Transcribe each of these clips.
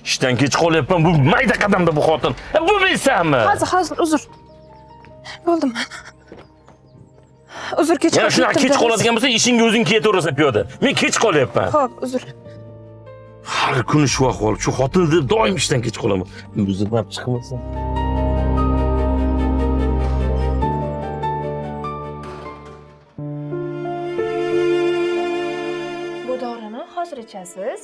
ishdan kech qolyapman. Bu mayda qadamda bu xotin. Bo'lmaysanmi? Hozir uzr. Bo'ldim men. Uzr kech Yana shunaqa kech qoladigan bo'lsa, ishingga o'zing ketaversan piyoda. Men kech qolyapman. Xo'p, uzr. Har kuni shu ahvol. Shu xotin deb doim ishdan kech qolaman. Uzrlab chiqmasa. Bu dorini hozir ichasiz.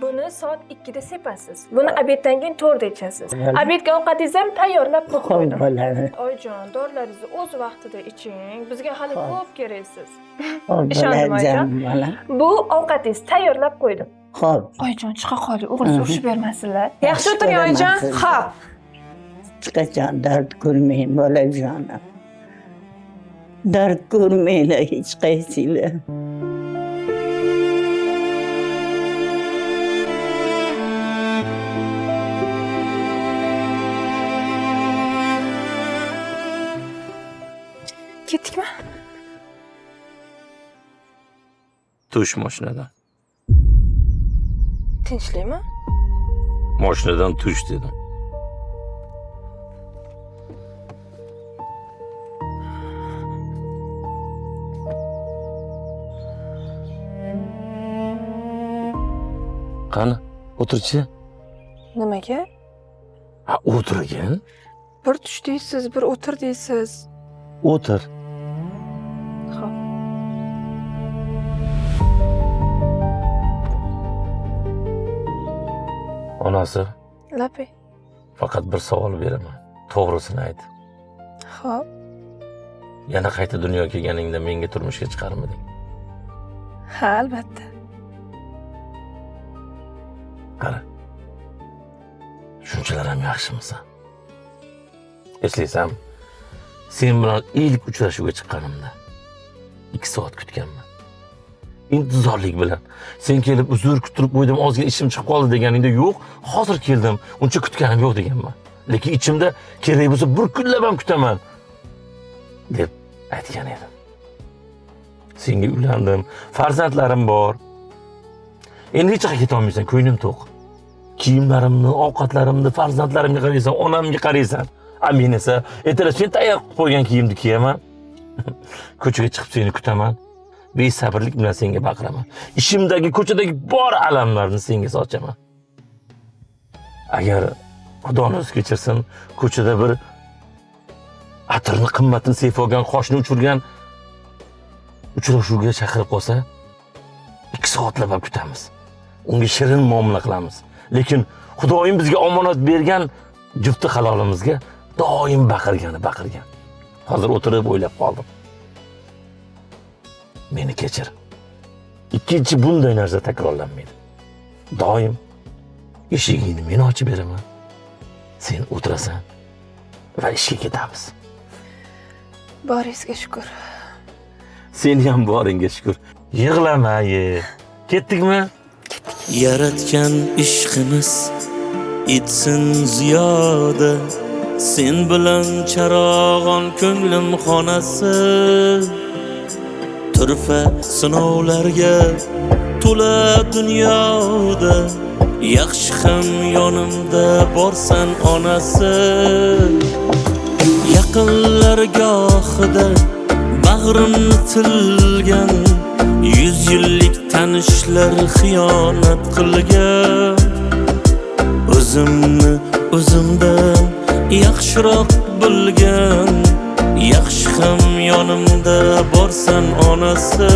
Buni soat 2 da sepasiz. Buni obeddan keyin 4 da ichasiz. Obedga ovqatingizni ham tayyorlab qo'ydim. Bo'ladi. Oyijon, dorilaringizni o'z vaqtida iching. Bizga hali ko'p keraksiz. Xo'p, Ishondim, oyijon. bola. Bu ovqatingizni tayyorlab qo'ydim. Xo'p. Oyijon, chiqa qoling. O'g'il urishib bermasinlar. Yaxshi o'tiring, oyijon. Xo'p. Hech qachon dard ko'rmang bolajonim. Dard ko'rmanglar hech qaysinglar. Ketdikmi? Tush mashinadan. Tinchlikmi? Mashinadan tush dedim. Qani, o'tirchi. Nimaga? Ha, o'tirgin. Bir tush deysiz, bir o'tir deysiz. O'tir. Xo'p. Onasi, Lapi. faqat bir savol beraman. To'g'risini ayt. Xo'p. Yana qayta dunyoga kelganingda menga turmushga chiqarmiding? Ha, albatta. Qara. Shunchalar ham yaxshimisan? Eslaysan, sen bilan ilk uchrashuvga chiqqanimda 2 soat kutganman. İntizorlik bilan. Sen kelib uzr kuttirib qo'ydim, ozgina ishim chiqib qoldi deganingda yo'q, hozir keldim. Uncha kutganim yo'q deganman. Lekin ichimda kerak bo'lsa bir kunlab ham kutaman deb aytgan edim. Senga uylandim, farzandlarim bor. Endi hech qayerga keta olmaysan, ko'nglim to'q. Kiyimlarimni, ovqatlarimni farzandlarimga qaraysan, onamga qaraysan. Men esa ertalab sen tayyor qilib qo'ygan kiyimni kiyaman. Ko'chaga chiqib seni kutaman. Besabrlik bilan senga baqiraman. Ishimdagi, ko'chadagi bor alamlarni senga sochaman. Agar Xudoning o'zi kechirsin, ko'chada bir atirni qimmatini sevib olgan, qoshni uchirgan uchrashuvga chaqirib qolsa, 2 soatlab kutamiz. Unga shirin muomala qilamiz. Lekin Xudoyim bizga omonat bergan jufti halolimizga doim baqirgan. Hozir o'tirib o'ylab qoldim. Meni kechir. Ikkinchi bunday narsa takrorlanmaydi. Doim eshigingni men ochib beraman. Sen o'tirasan va ishga ketamiz. Boringizga shukr. Sen ham boringga shukr. Yig'lama, Ketdikmi? Yaratgan ishqimiz etsin ziyoda, sen bilan charog'on ko'nglim xonasi. Turfa sinovlarga to'la dunyoda, yaxshi ham yonimda borsan onasi. Yaqinlar gohida bag'rim tilgan, 100 yillik tanishlar xiyonat qilgan. O'zimni o'zimdan yaxshiroq bilgan, yaxshi ham yonimda borsan onasi.